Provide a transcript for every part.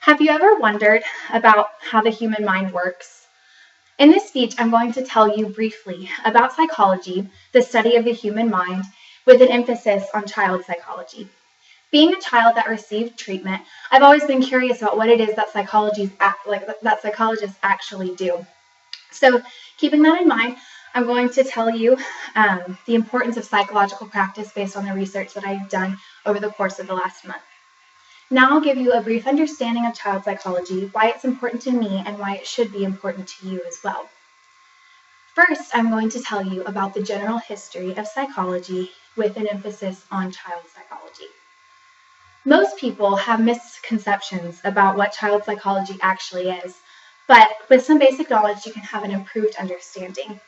Have you ever wondered about how the human mind works? In this speech, I'm going to tell you briefly about psychology, the study of the human mind, with an emphasis on child psychology. Being a child that received treatment, I've always been curious about what it is that psychologists actually do. So, keeping that in mind, I'm going to tell you the importance of psychological practice based on the research that I've done over the course of the last month. Now I'll give you a brief understanding of child psychology, why it's important to me, and why it should be important to you as well. First, I'm going to tell you about the general history of psychology with an emphasis on child psychology. Most people have misconceptions about what child psychology actually is, but with some basic knowledge, you can have an improved understanding.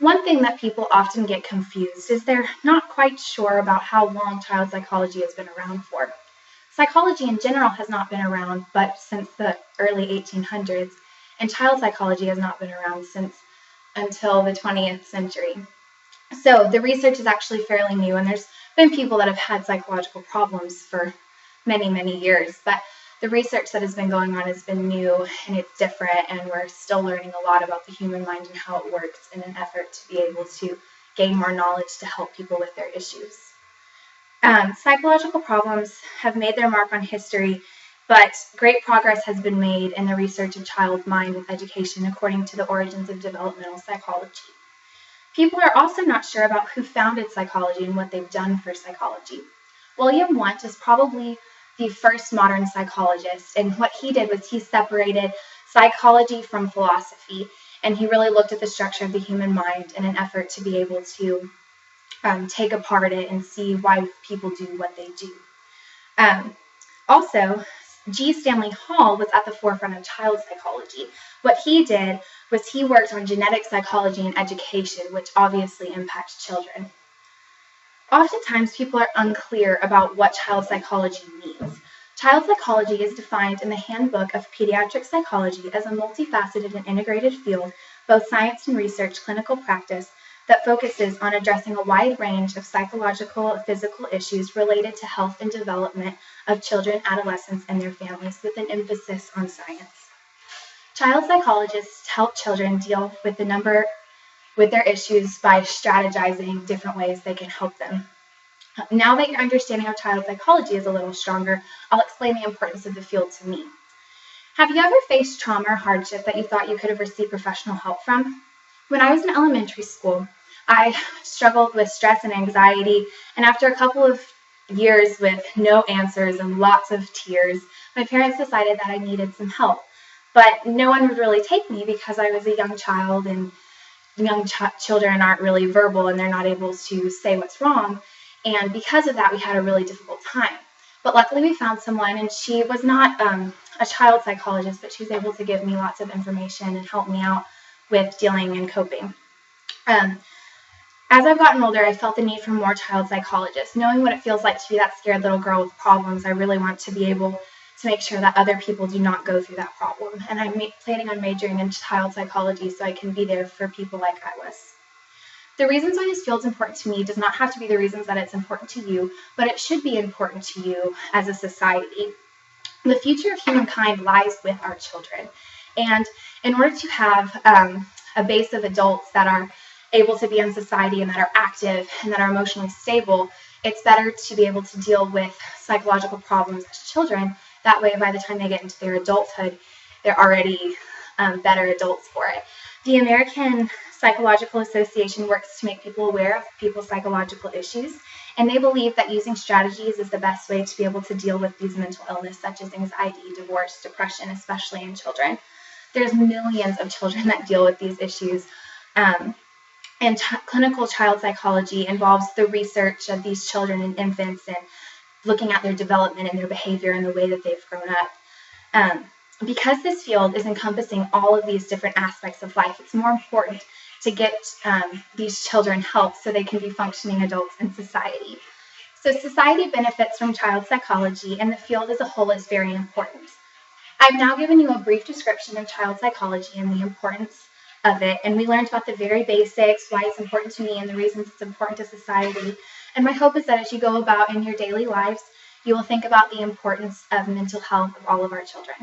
One thing that people often get confused is they're not quite sure about how long child psychology has been around for. Psychology in general has not been around but since the early 1800s, and child psychology has not been around since until the 20th century. So the research is actually fairly new, and there's been people that have had psychological problems for many, many years, but the research that has been going on has been new and it's different, and we're still learning a lot about the human mind and how it works in an effort to be able to gain more knowledge to help people with their issues. Psychological problems have made their mark on history, but great progress has been made in the research of child mind with education according to the origins of developmental psychology. People are also not sure about who founded psychology and what they've done for psychology. William Wundt is probably the first modern psychologist, and what he did was he separated psychology from philosophy, and he really looked at the structure of the human mind in an effort to be able to take apart it and see why people do what they do. Also, G. Stanley Hall was at the forefront of child psychology. What he did was he worked on genetic psychology and education, which obviously impacts children. Oftentimes, people are unclear about what child psychology means. Child psychology is defined in the Handbook of Pediatric Psychology as a multifaceted and integrated field, both science and research, clinical practice, that focuses on addressing a wide range of psychological and physical issues related to health and development of children, adolescents, and their families, with an emphasis on science. Child psychologists help children deal with their issues by strategizing different ways they can help them. Now that your understanding of child psychology is a little stronger, I'll explain the importance of the field to me. Have you ever faced trauma or hardship that you thought you could have received professional help from? When I was in elementary school, I struggled with stress and anxiety, and after a couple of years with no answers and lots of tears, my parents decided that I needed some help. But no one would really take me because I was a young child, and children aren't really verbal and they're not able to say what's wrong. And because of that, we had a really difficult time. But luckily we found someone, and she was not a child psychologist, but she was able to give me lots of information and help me out with dealing and coping. As I've gotten older, I felt the need for more child psychologists. Knowing what it feels like to be that scared little girl with problems, I really want to be able to make sure that other people do not go through that problem. And I'm planning on majoring in child psychology so I can be there for people like I was. The reasons why this field is important to me does not have to be the reasons that it's important to you, but it should be important to you as a society. The future of humankind lies with our children. And in order to have a base of adults that are able to be in society and that are active and that are emotionally stable, it's better to be able to deal with psychological problems as children. That way, by the time they get into their adulthood, they're already better adults for it. The American Psychological Association works to make people aware of people's psychological issues, and they believe that using strategies is the best way to be able to deal with these mental illness, such as anxiety, divorce, depression, especially in children. There's millions of children that deal with these issues. And clinical child psychology involves the research of these children and infants and looking at their development and their behavior and the way that they've grown up. Because this field is encompassing all of these different aspects of life, it's more important to get these children help so they can be functioning adults in society. So society benefits from child psychology, and the field as a whole is very important. I've now given you a brief description of child psychology and the importance of it, and we learned about the very basics, why it's important to me, and the reasons it's important to society. And my hope is that as you go about in your daily lives, you will think about the importance of mental health of all of our children.